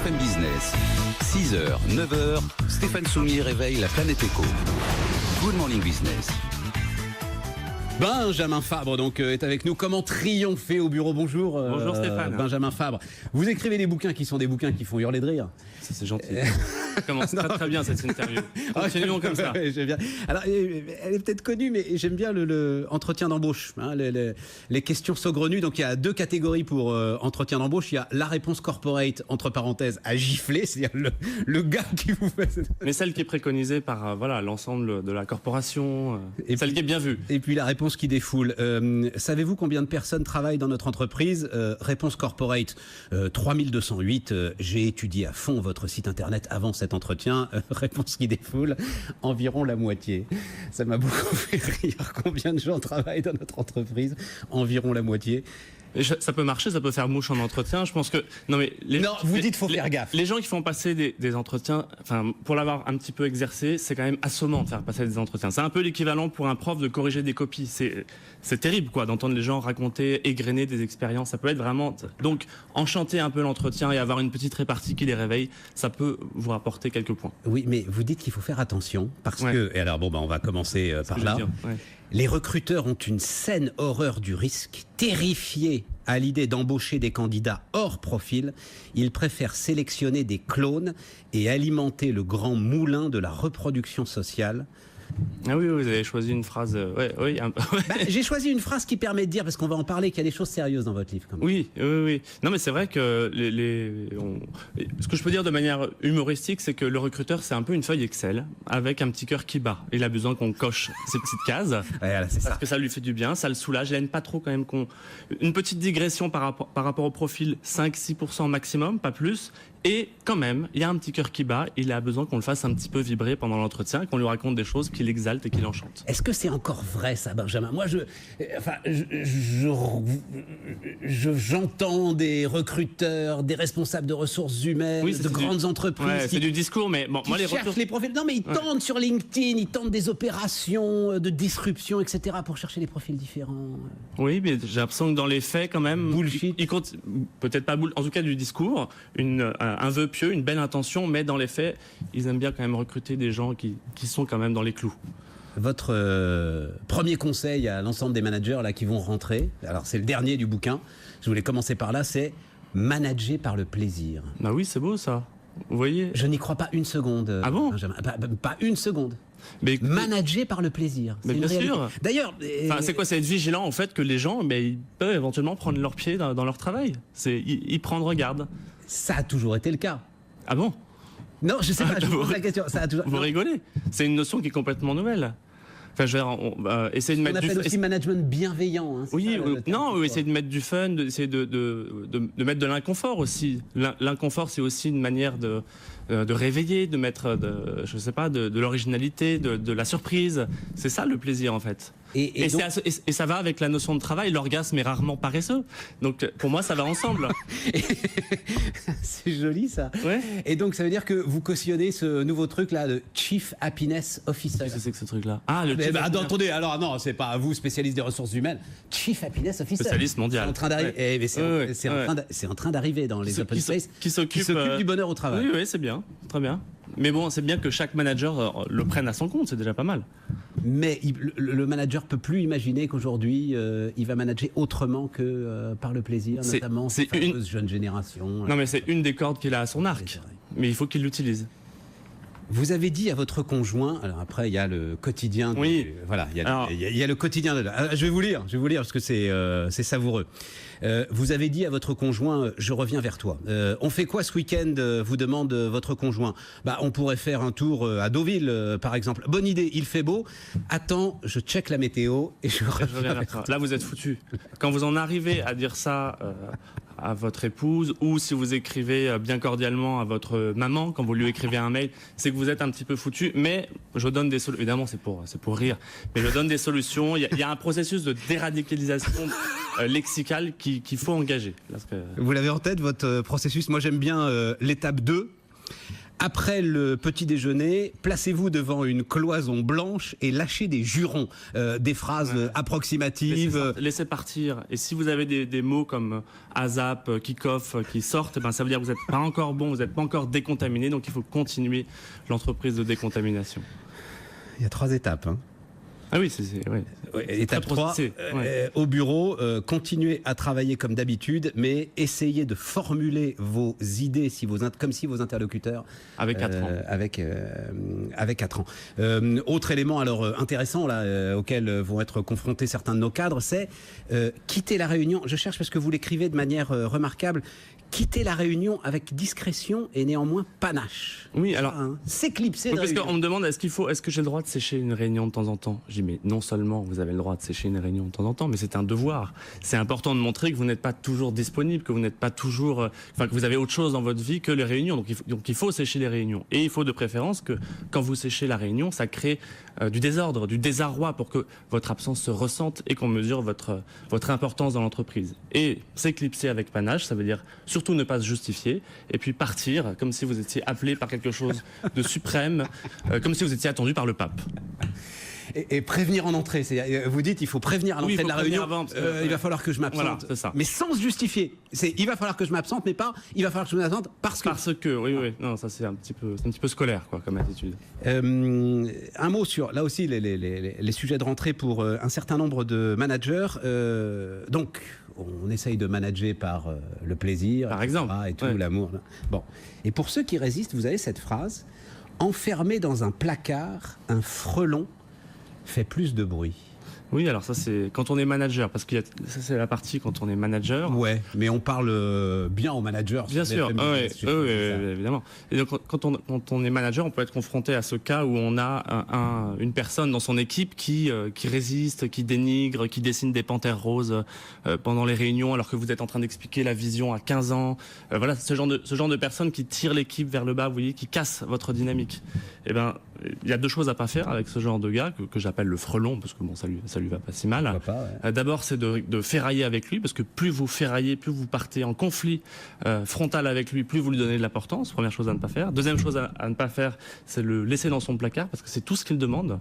BFM Business. 6h, 9h, Stéphane Soumier réveille la planète éco. Good Morning Business. Benjamin Fabre donc est avec nous. Comment triompher au bureau? Bonjour. Bonjour Stéphane. Benjamin Fabre. Vous écrivez des bouquins qui sont des bouquins qui font hurler de rire. Ça, c'est gentil. Ça commence très bien cette interview. Continuons comme ça. J'aime bien. Alors, elle est peut-être connue, mais j'aime bien le entretien d'embauche. Hein, les questions saugrenues. Donc il y a deux catégories pour entretien d'embauche. Il y a la réponse corporate, entre parenthèses, à gifler, c'est-à-dire le gars qui vous fait. Mais celle qui est préconisée par l'ensemble de la corporation, et celle qui est bien vue. Et puis la réponse qui défoule. Savez-vous combien de personnes travaillent dans notre entreprise? Réponse corporate, 3208. J'ai étudié à fond votre site internet avant cet entretien. Réponse qui défoule, environ la moitié. Ça m'a beaucoup fait rire. Combien de gens travaillent dans notre entreprise? Environ la moitié. Et ça peut marcher, ça peut faire mouche en entretien. Je pense que vous dites faut faire gaffe. Les gens qui font passer des entretiens, enfin pour l'avoir un petit peu exercé, c'est quand même assommant de faire passer des entretiens. C'est un peu l'équivalent pour un prof de corriger des copies. C'est terrible quoi d'entendre les gens raconter, égrener des expériences. Ça peut être vraiment donc enchanter un peu l'entretien et avoir une petite répartie qui les réveille. Ça peut vous rapporter quelques points. Oui, mais vous dites qu'il faut faire attention parce que et alors on va commencer par là. Les recruteurs ont une saine horreur du risque, terrifiés à l'idée d'embaucher des candidats hors profil. Ils préfèrent sélectionner des clones et alimenter le grand moulin de la reproduction sociale. Ah oui, vous avez choisi une phrase. J'ai choisi une phrase qui permet de dire, parce qu'on va en parler, qu'il y a des choses sérieuses dans votre livre. Quand même. Oui. Non, mais c'est vrai que ce que je peux dire de manière humoristique, c'est que le recruteur, c'est un peu une feuille Excel avec un petit cœur qui bat. Il a besoin qu'on coche ces petites cases parce que ça lui fait du bien, ça le soulage. Il n'aime pas trop quand même une petite digression par rapport au profil, 5-6% maximum, pas plus. Et quand même, il y a un petit cœur qui bat, il a besoin qu'on le fasse un petit peu vibrer pendant l'entretien, qu'on lui raconte des choses qui l'exaltent et qui l'enchantent. Est-ce que c'est encore vrai ça, Benjamin? Moi, j'entends des recruteurs, des responsables de ressources humaines, de grandes entreprises. Ouais, c'est du discours, mais bon, moi les cherchent les profils. Non, mais ils tentent sur LinkedIn, ils tentent des opérations de disruption, etc. pour chercher des profils différents. Oui, mais j'ai l'impression que dans les faits, quand même, bullshit. Il compte peut-être pas en tout cas du discours, un vœu pieux, une belle intention, mais dans les faits, ils aiment bien quand même recruter des gens qui sont quand même dans les clous. Votre premier conseil à l'ensemble des managers là, qui vont rentrer, alors c'est le dernier du bouquin, je voulais commencer par là, c'est manager par le plaisir. Bah oui, c'est beau ça. Vous voyez? Je n'y crois pas une seconde. Ah bon? Benjamin. Pas une seconde. Mais manager par le plaisir. Mais bien sûr. D'ailleurs, c'est quoi? C'est être vigilant en fait que les gens, ils peuvent éventuellement prendre leur pied dans leur travail. C'est y prendre garde. Ça a toujours été le cas. Ah bon? Non, je sais pas. Je vous pose la question. Ça a toujours... Vous rigolez? C'est une notion qui est complètement nouvelle. Enfin, je vais essayer de mettre du fun. On appelle aussi management bienveillant. Hein, oui, essayer de mettre du fun, essayer de mettre de l'inconfort aussi. L'inconfort, c'est aussi une manière de réveiller, de mettre, je sais pas, de l'originalité, de la surprise. C'est ça le plaisir en fait. Et ça va avec la notion de travail. L'orgasme est rarement paresseux. Donc pour moi, ça va ensemble. C'est joli ça. Ouais. Et donc ça veut dire que vous cautionnez ce nouveau truc là de Chief Happiness Officer. Qu'est-ce que c'est que ce truc là? Attendez, alors non, c'est pas vous spécialiste des ressources humaines. Chief Happiness Officer. Spécialiste mondial. C'est en train d'arriver. C'est en train d'arriver dans les open space. Qui s'occupe du bonheur au travail. Oui, c'est bien, très bien. Mais bon, c'est bien que chaque manager le prenne à son compte, c'est déjà pas mal. Mais le manager peut plus imaginer qu'aujourd'hui il va manager autrement que par le plaisir, notamment cette fameuse jeune génération. Non, mais c'est une des cordes qu'il a à son arc. Mais il faut qu'il l'utilise. Vous avez dit à votre conjoint, alors après il y a le quotidien, voilà, il y a le quotidien de. Je vais vous lire parce que c'est savoureux. Vous avez dit à votre conjoint, je reviens vers toi. On fait quoi ce week-end? Vous demande votre conjoint. On pourrait faire un tour à Deauville, par exemple. Bonne idée, il fait beau. Attends, je check la météo et je reviens vers toi. Là, vous êtes foutu. Quand vous en arrivez à dire ça à votre épouse, ou si vous écrivez bien cordialement à votre maman, quand vous lui écrivez un mail, c'est que vous êtes un petit peu foutu. Mais je donne des solutions. Évidemment, c'est pour rire. Mais je donne des solutions. Il y a un processus de déradicalisation lexicale qu'il faut engager. Vous l'avez en tête, votre processus? Moi, j'aime bien l'étape 2. Après le petit déjeuner, placez-vous devant une cloison blanche et lâchez des jurons, des phrases approximatives. Laissez partir. Et si vous avez des mots comme ASAP, kick-off qui sortent, ça veut dire que vous n'êtes pas encore bon, vous n'êtes pas encore décontaminé, donc il faut continuer l'entreprise de décontamination. Il y a 3 étapes. Ah oui, c'est étape 3, au bureau, continuez à travailler comme d'habitude, mais essayez de formuler vos idées comme si vos interlocuteurs... Avec 4 ans. Avec 4 ans. Autre élément alors intéressant là, auquel vont être confrontés certains de nos cadres, c'est quitter la réunion. Je cherche parce que vous l'écrivez de manière remarquable. Quitter la réunion avec discrétion et néanmoins panache. Oui, alors s'éclipser de parce réunion. qu'on me demande est-ce que j'ai le droit de sécher une réunion de temps en temps. Je dis mais non seulement vous avez le droit de sécher une réunion de temps en temps, mais c'est un devoir. C'est important de montrer que vous n'êtes pas toujours disponible, que vous n'êtes pas toujours, que vous avez autre chose dans votre vie que les réunions. Donc il faut sécher les réunions et il faut de préférence que quand vous séchez la réunion, ça crée du désordre, du désarroi pour que votre absence se ressente et qu'on mesure votre importance dans l'entreprise. Et s'éclipser avec panache, ça veut dire surtout ne pas se justifier et puis partir comme si vous étiez appelé par quelque chose de suprême, comme si vous étiez attendu par le pape. Et prévenir en entrée, vous dites il faut prévenir à l'entrée de la réunion, il va falloir que je m'absente, voilà, mais sans se justifier. Il va falloir que je m'absente, mais pas il va falloir que je m'absente parce que... Oui. Non, ça c'est un petit peu scolaire quoi, comme attitude. Un mot sur, là aussi, les sujets de rentrée pour un certain nombre de managers. Donc, on essaye de manager par le plaisir, par exemple, et tout, l'amour. Bon. Et pour ceux qui résistent, vous avez cette phrase: enfermé dans un placard, un frelon fait plus de bruit. Oui, alors ça c'est quand on est manager, parce que ça c'est la partie quand on est manager. Ouais, mais on parle bien aux managers. Bien sûr, évidemment. Et donc quand on est manager, on peut être confronté à ce cas où on a une personne dans son équipe qui résiste, qui dénigre, qui dessine des panthères roses pendant les réunions alors que vous êtes en train d'expliquer la vision à 15 ans. Voilà, ce genre de personne qui tire l'équipe vers le bas, vous voyez, qui casse votre dynamique. Eh ben, il y a 2 choses à pas faire avec ce genre de gars que j'appelle le frelon, parce que bon, ça lui va pas si mal. D'abord, c'est de ferrailler avec lui, parce que plus vous ferraillez, plus vous partez en conflit frontal avec lui, plus vous lui donnez de l'importance. Première chose à ne pas faire. Deuxième chose à ne pas faire, c'est le laisser dans son placard, parce que c'est tout ce qu'il demande.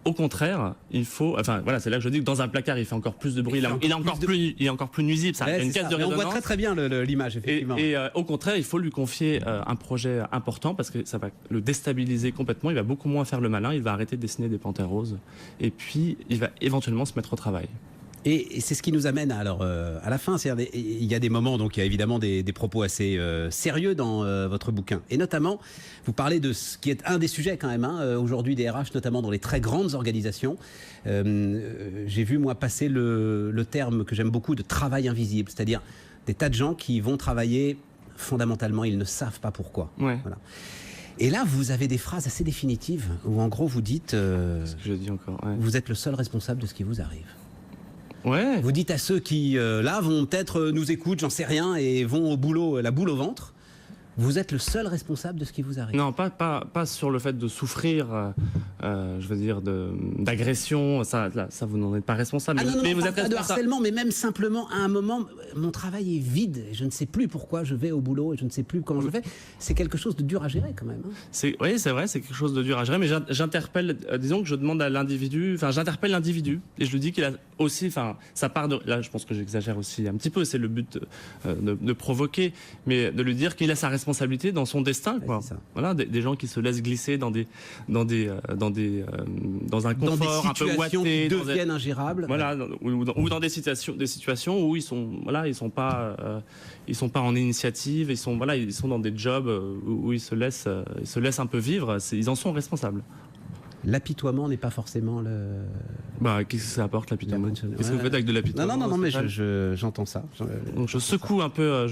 Au contraire, il faut... c'est là que je dis que dans un placard, il fait encore plus de bruit. Il est encore plus nuisible. Ça a une caisse de résonance. On voit très très bien l'image, effectivement. Et au contraire, il faut lui confier un projet important parce que ça va le déstabiliser complètement. Il va beaucoup moins faire le malin. Il va arrêter de dessiner des panthères roses. Et puis, il va éventuellement se mettre au travail. Et c'est ce qui nous amène à la fin. Il y a des moments, donc il y a évidemment des propos assez sérieux dans votre bouquin. Et notamment, vous parlez de ce qui est un des sujets quand même, aujourd'hui des RH, notamment dans les très grandes organisations. J'ai vu, moi, passer le terme que j'aime beaucoup de travail invisible, c'est-à-dire des tas de gens qui vont travailler, fondamentalement, ils ne savent pas pourquoi. Ouais. Voilà. Et là, vous avez des phrases assez définitives, où en gros, vous dites... ce que je dis encore, vous êtes le seul responsable de ce qui vous arrive. Ouais. Vous dites à ceux qui, là, vont peut-être nous écoutent, j'en sais rien, et vont au boulot, la boule au ventre, vous êtes le seul responsable de ce qui vous arrive. Non, pas sur le fait de souffrir, je veux dire, d'agression, ça vous n'en êtes pas responsable. Mais vous êtes responsable de harcèlement, mais même simplement, à un moment, mon travail est vide, je ne sais plus pourquoi je vais au boulot, et je ne sais plus comment je fais. C'est quelque chose de dur à gérer, quand même. Oui, c'est vrai, c'est quelque chose de dur à gérer, mais j'interpelle, disons que je demande à l'individu, j'interpelle l'individu, et je lui dis qu'il a aussi, ça part de... Là, je pense que j'exagère aussi un petit peu, c'est le but de provoquer, mais de lui dire qu'il a sa responsabilité dans son destin, quoi. Voilà, des gens qui se laissent glisser dans un confort un peu ouaté, qui deviennent ingérables. Voilà, ou dans des situations où ils sont pas en initiative, ils sont dans des jobs où ils se laissent un peu vivre. Ils en sont responsables. L'apitoiement n'est pas forcément le... qu'est-ce que ça apporte, l'apitoiement ? Qu'est-ce que vous faites avec de l'apitoiement ? Non, mais j'entends ça. Donc je secoue un peu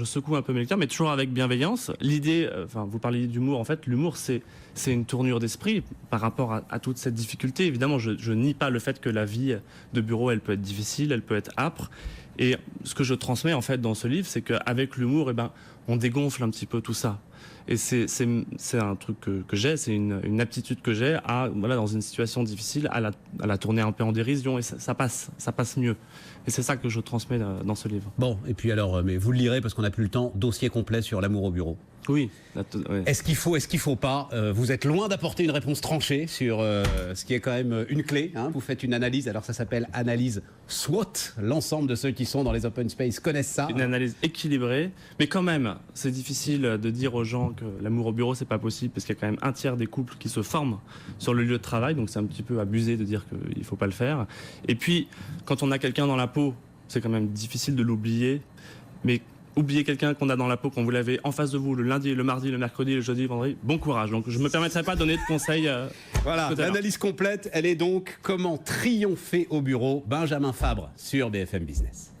mes lecteurs, mais toujours avec bienveillance. L'idée, vous parliez d'humour, en fait, l'humour, c'est une tournure d'esprit par rapport à toute cette difficulté. Évidemment, je nie pas le fait que la vie de bureau, elle peut être difficile, elle peut être âpre. Et ce que je transmets, en fait, dans ce livre, c'est qu'avec l'humour, on dégonfle un petit peu tout ça. Et c'est un truc que j'ai, c'est une aptitude que j'ai à, voilà, dans une situation difficile, à la tourner un peu en dérision, et ça passe mieux. Et c'est ça que je transmets dans ce livre. Bon, et puis alors, mais vous le lirez parce qu'on n'a plus le temps, dossier complet sur l'amour au bureau. Oui. Est-ce qu'il faut pas vous êtes loin d'apporter une réponse tranchée sur ce qui est quand même une clé. Hein. Vous faites une analyse, alors ça s'appelle analyse SWOT. L'ensemble de ceux qui sont dans les open space connaissent ça. Une analyse équilibrée, mais quand même, c'est difficile de dire aux gens que l'amour au bureau, c'est pas possible, parce qu'il y a quand même un tiers des couples qui se forment sur le lieu de travail, donc c'est un petit peu abusé de dire qu'il faut pas le faire. Et puis, quand on a quelqu'un dans la peau, c'est quand même difficile de l'oublier, mais oublier quelqu'un qu'on a dans la peau, quand vous l'avez en face de vous le lundi, le mardi, le mercredi, le jeudi, le vendredi, bon courage. Donc je ne me permettrai pas de donner de conseils. Voilà, l'analyse complète, elle est donc Comment triompher au bureau, Benjamin Fabre sur BFM Business.